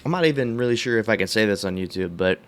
I'm not even really sure if I can say this on YouTube, but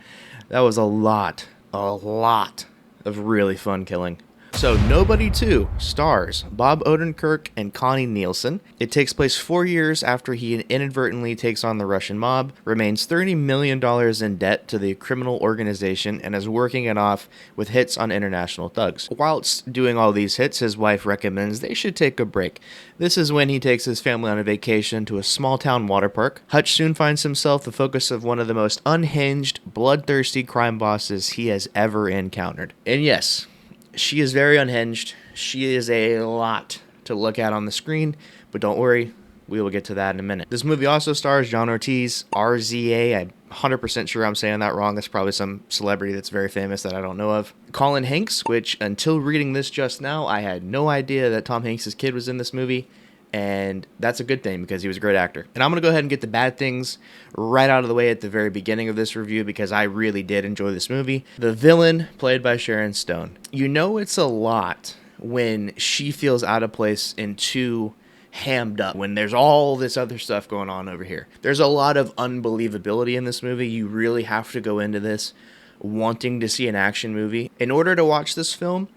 that was a lot of really fun killing. So, Nobody 2 stars Bob Odenkirk and Connie Nielsen. It takes place 4 years after he inadvertently takes on the Russian mob, remains $30 million in debt to the criminal organization, and is working it off with hits on international thugs. Whilst doing all these hits, his wife recommends they should take a break. This is when he takes his family on a vacation to a small town water park. Hutch soon finds himself the focus of one of the most unhinged, bloodthirsty crime bosses he has ever encountered. And yes, she is very unhinged. She is a lot to look at on the screen, but don't worry, we will get to that in a minute. This movie also stars John Ortiz, RZA. I'm 100% sure I'm saying that wrong. That's probably some celebrity that's very famous that I don't know of. Colin Hanks, which until reading this just now, I had no idea that Tom Hanks' kid was in this movie. And that's a good thing because he was a great actor. And I'm going to go ahead and get the bad things right out of the way at the very beginning of this review because I really did enjoy this movie. The villain, played by Sharon Stone. You know it's a lot when she feels out of place and too hammed up, when there's all this other stuff going on over here. There's a lot of unbelievability in this movie. You really have to go into this wanting to see an action movie. In order to watch this film,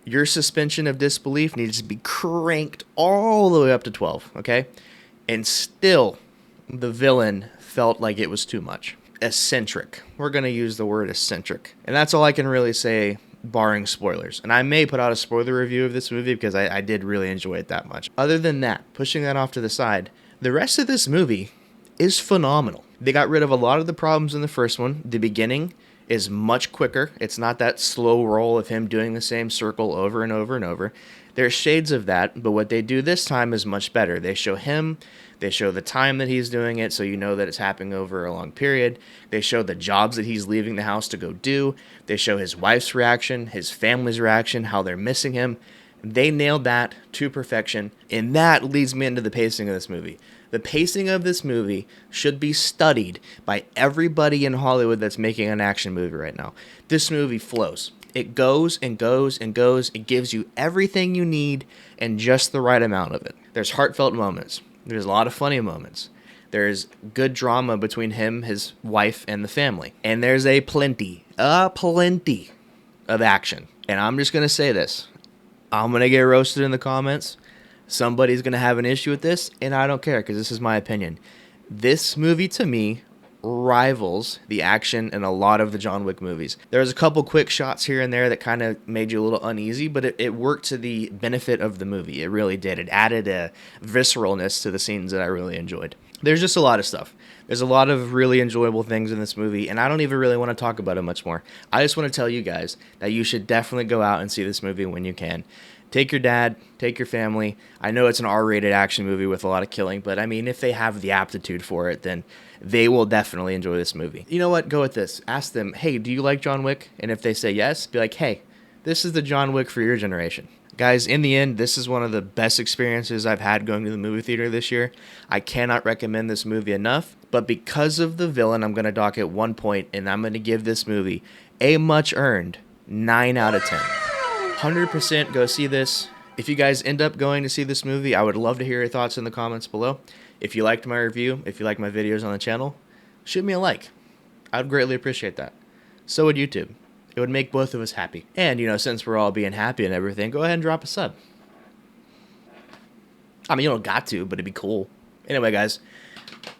your suspension of disbelief needs to be cranked all the way up to 12, okay? And still, the villain felt like it was too much. Eccentric. We're going to use the word eccentric. And that's all I can really say, barring spoilers. And I may put out a spoiler review of this movie because I did really enjoy it that much. Other than that, pushing that off to the side, the rest of this movie is phenomenal. They got rid of a lot of the problems in the first one. The beginning is much quicker. It's not that slow roll of him doing the same circle over and over and over. There's shades of that, but what they do this time is much better. They show him, they show the time that he's doing it, so you know that it's happening over a long period. They show the jobs that he's leaving the house to go do. They show his wife's reaction, his family's reaction, how they're missing him. They nailed that to perfection, and that leads me into the pacing of this movie. The pacing of this movie should be studied by everybody in Hollywood that's making an action movie right now. This movie flows. It goes and goes and goes. It gives you everything you need and just the right amount of it. There's heartfelt moments. There's a lot of funny moments. There's good drama between him, his wife, and the family. And there's a plenty of action. And I'm just going to say this. I'm going to get roasted in the comments. Somebody's going to have an issue with this, and I don't care because this is my opinion. This movie, to me, rivals the action in a lot of the John Wick movies. There's a couple quick shots here and there that kind of made you a little uneasy, but it worked to the benefit of the movie. It really did. It added a visceralness to the scenes that I really enjoyed. There's just a lot of stuff. There's a lot of really enjoyable things in this movie, and I don't even really want to talk about it much more. I just want to tell you guys that you should definitely go out and see this movie when you can. Take your dad, take your family. I know it's an R-rated action movie with a lot of killing, but I mean, if they have the aptitude for it, then they will definitely enjoy this movie. You know what? Go with this. Ask them, hey, do you like John Wick? And if they say yes, be like, hey, this is the John Wick for your generation. Guys, in the end, this is one of the best experiences I've had going to the movie theater this year. I cannot recommend this movie enough, but because of the villain, I'm going to dock it 1 point, and I'm going to give this movie a much-earned 9 out of 10. 100% go see this. If you guys end up going to see this movie, I would love to hear your thoughts in the comments below. If you liked my review, if you like my videos on the channel, shoot me a like. I'd greatly appreciate that. So would YouTube. It would make both of us happy. And, you know, since we're all being happy and everything, go ahead and drop a sub. I mean, you don't got to, but it'd be cool. Anyway, guys,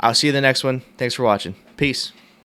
I'll see you in the next one. Thanks for watching. Peace.